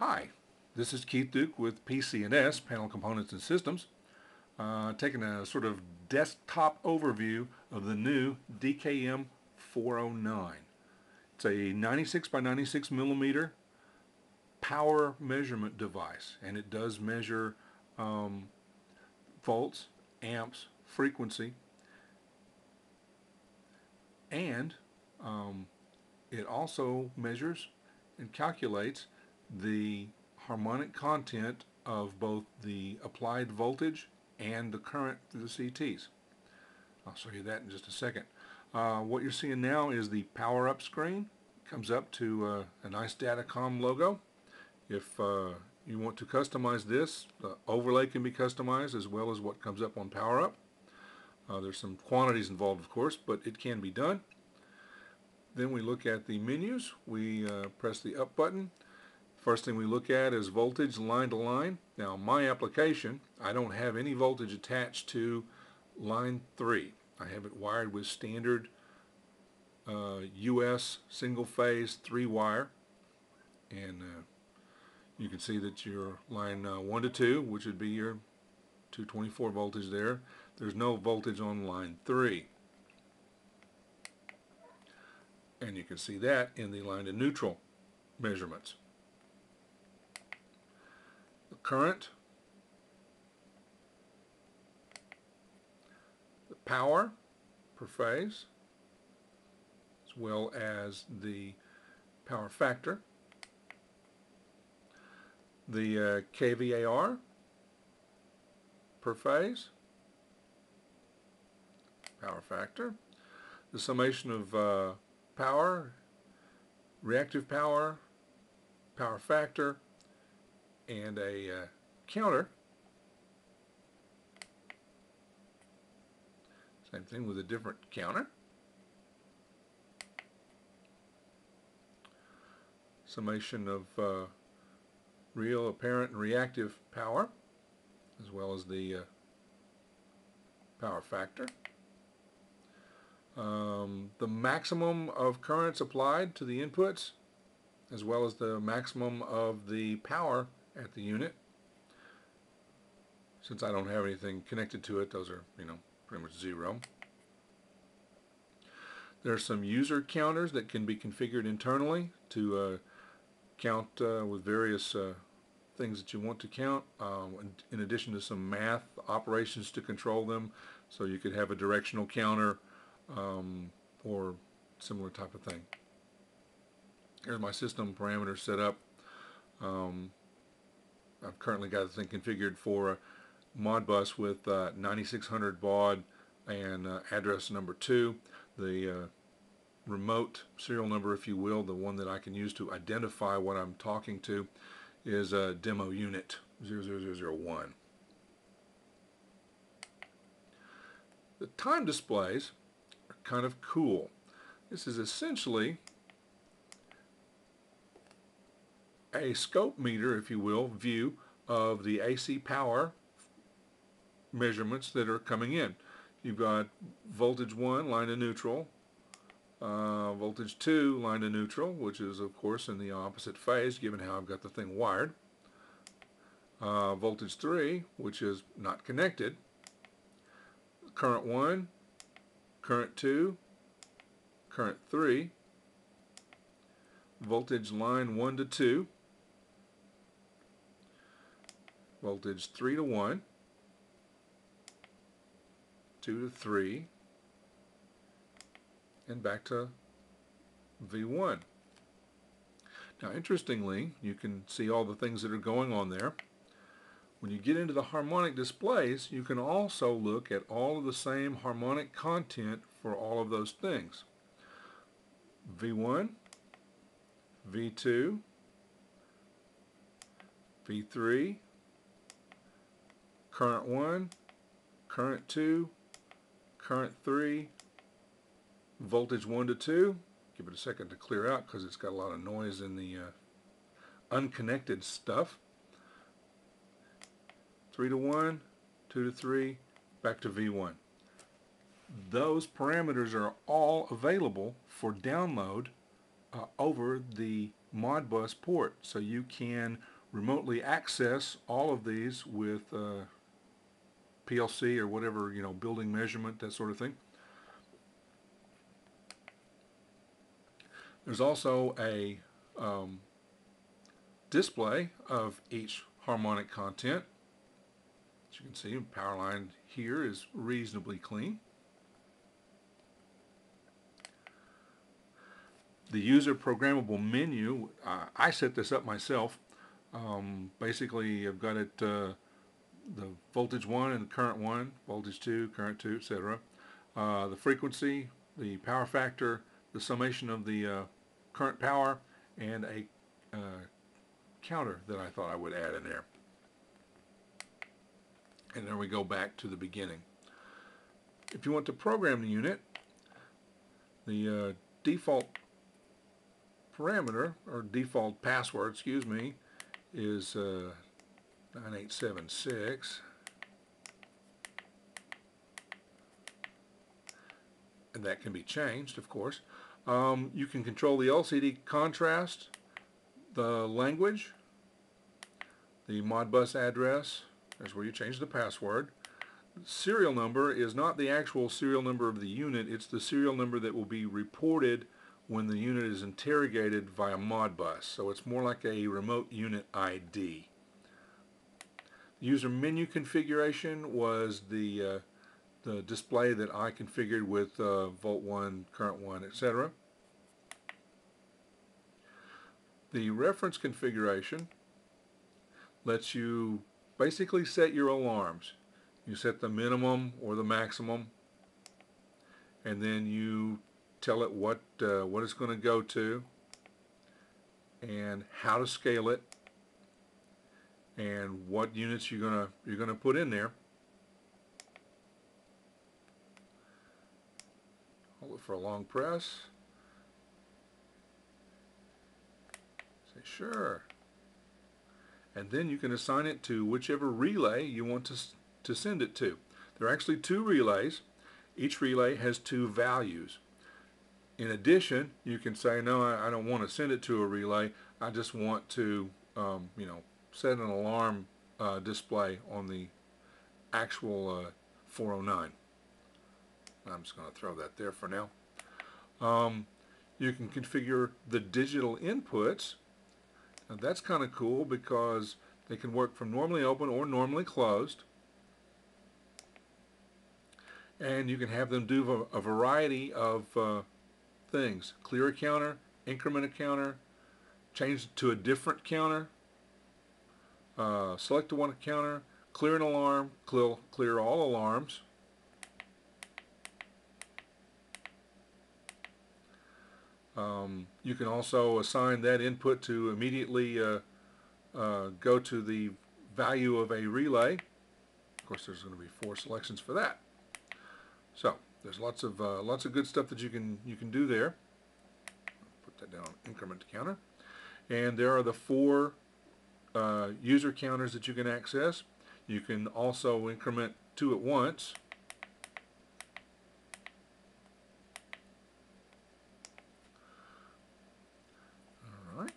Hi, this is Keith Duke with PC&S, Panel Components and Systems, taking a sort of desktop overview of the new DKM 409. It's a 96 by 96 millimeter power measurement device, and it does measure volts, amps, frequency, and it also measures and calculates the harmonic content of both the applied voltage and the current through the CTs. I'll show you that in just a second. What you're seeing now is the power up screen. It comes up to a nice Datacom logo. If you want to customize this, the overlay can be customized as well as what comes up on power up. There's some quantities involved, of course, but it can be done. Then we look at the menus. We press the up button. First thing we look at is voltage line to line. Now, my application, I don't have any voltage attached to line 3. I have it wired with standard US single phase 3-wire, and you can see that your line 1 to 2, which would be your 224 voltage there. There's no voltage on line 3. And you can see that in the line to neutral measurements. The current, the power per phase, as well as the power factor, the kVAR per phase, power factor, the summation of power, reactive power, power factor, and a counter. Same thing with a different counter. Summation of real, apparent, and reactive power, as well as the power factor. The maximum of currents applied to the inputs, as well as the maximum of the power at the unit. Since I don't have anything connected to it, those are, pretty much zero. There are some user counters that can be configured internally to count with various things that you want to count, in addition to some math operations to control them. So you could have a directional counter or similar type of thing. Here's my system parameters set up. I've currently got the thing configured for a Modbus with 9600 baud and address number 2. The remote serial number, if you will, the one that I can use to identify what I'm talking to, is a demo unit 00001. The time displays are kind of cool. This is essentially a scope meter, if you will, view of the AC power measurements that are coming in. You've got voltage 1, line to neutral, voltage 2, line to neutral, which is of course in the opposite phase given how I've got the thing wired. Voltage 3, which is not connected. Current 1, current 2, current 3, voltage line 1 to 2, voltage 3 to 1, 2 to 3, and back to V1. Now, interestingly, you can see all the things that are going on there. When you get into the harmonic displays, you can also look at all of the same harmonic content for all of those things. V1, V2, V3, current 1, current 2, current 3, voltage 1 to 2. Give it a second to clear out because it's got a lot of noise in the unconnected stuff. 3 to 1, 2 to 3, back to V1. Those parameters are all available for download over the Modbus port, so you can remotely access all of these with PLC or whatever, building measurement, that sort of thing. There's also a display of each harmonic content. As you can see, the power line here is reasonably clean. The user programmable menu, I set this up myself. Basically, I've got it the voltage 1 and the current 1, voltage 2, current 2, etc. The frequency, the power factor, the summation of the current power, and a counter that I thought I would add in there. And then we go back to the beginning. If you want to program the unit, the default parameter, or default password, excuse me, is 9876. And that can be changed, of course. You can control the LCD contrast, the language, the Modbus address. There's where you change the password. Serial number is not the actual serial number of the unit, it's the serial number that will be reported when the unit is interrogated via Modbus. So it's more like a remote unit ID. User menu configuration was the display that I configured with volt 1, current 1, etc. The reference configuration lets you basically set your alarms. You set the minimum or the maximum, and then you tell it what it's going to go to and how to scale it and what units you're gonna put in there. Hold it for a long press. Say sure. And then you can assign it to whichever relay you want to send it to. There are actually 2 relays. Each relay has 2 values. In addition, you can say, no, I don't want to send it to a relay. I just want to, set an alarm display on the actual 409. I'm just going to throw that there for now. You can configure the digital inputs. Now that's kind of cool because they can work from normally open or normally closed. And you can have them do a variety of things. Clear a counter, increment a counter, change it to a different counter, select one counter, clear an alarm, clear all alarms. You can also assign that input to immediately go to the value of a relay. Of course, there's going to be 4 selections for that. So there's lots of good stuff that you can do there. Put that down, increment counter, and there are the 4 user counters that you can access. You can also increment 2 at once. All right.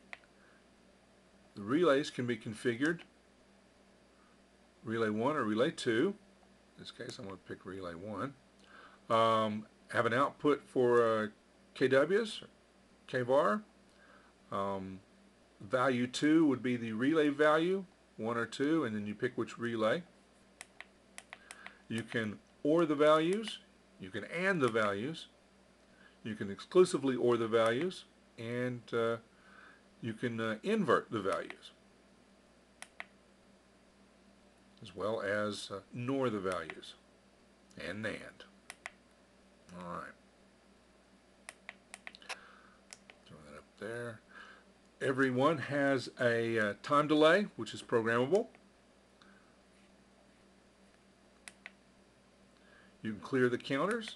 The relays can be configured. Relay 1 or relay 2. In this case, I'm going to pick relay 1. Have an output for KWs, kVAR. Value 2 would be the relay value, 1 or 2, and then you pick which relay. You can OR the values, you can AND the values, you can exclusively OR the values, and you can invert the values, as well as NOR the values, and NAND. All right. Throw that up there. Every one has a time delay, which is programmable. You can clear the counters.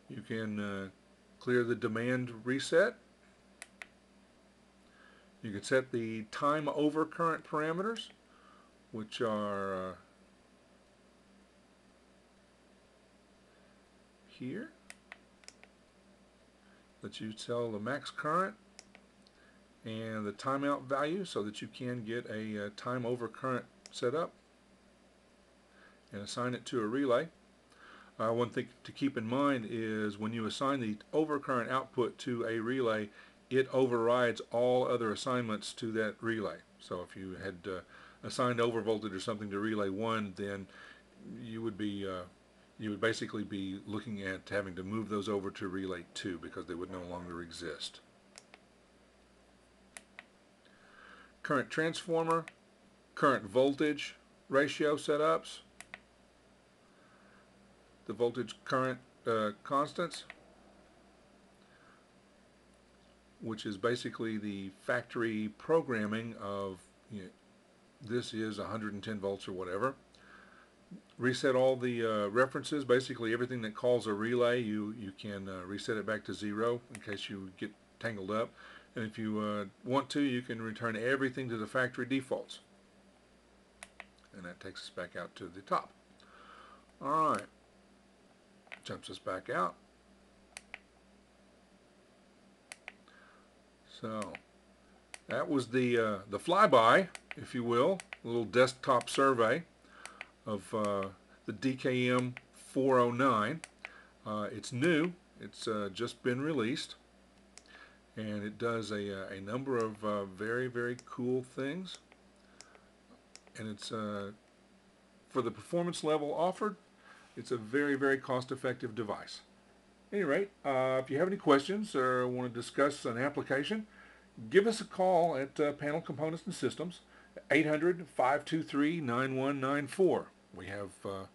You can clear the demand reset. You can set the time over current parameters, which are here. Let you tell the max current and the timeout value so that you can get a time over current set up and assign it to a relay. One thing to keep in mind is when you assign the overcurrent output to a relay, it overrides all other assignments to that relay. So if you had assigned overvoltage or something to relay 1, then you would basically be looking at having to move those over to relay 2 because they would no longer exist. Current transformer, current voltage ratio setups, the voltage current constants, which is basically the factory programming of, this is 110 volts or whatever. Reset all the references, basically everything that calls a relay, you can reset it back to 0 in case you get tangled up. And if you want to, you can return everything to the factory defaults. And that takes us back out to the top. Alright, jumps us back out. So that was the flyby, if you will, a little desktop survey of the DKM 409. It's new. It's just been released, and it does a number of very, very cool things. And it's for the performance level offered, it's a very, very cost-effective device. At any rate, if you have any questions or want to discuss an application, give us a call at Panel Components and Systems, 800-523-9194. We have the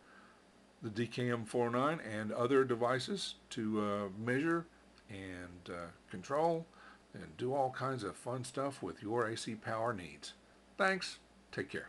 DKM 409 and other devices to measure and control and do all kinds of fun stuff with your AC power needs. Thanks. Take care.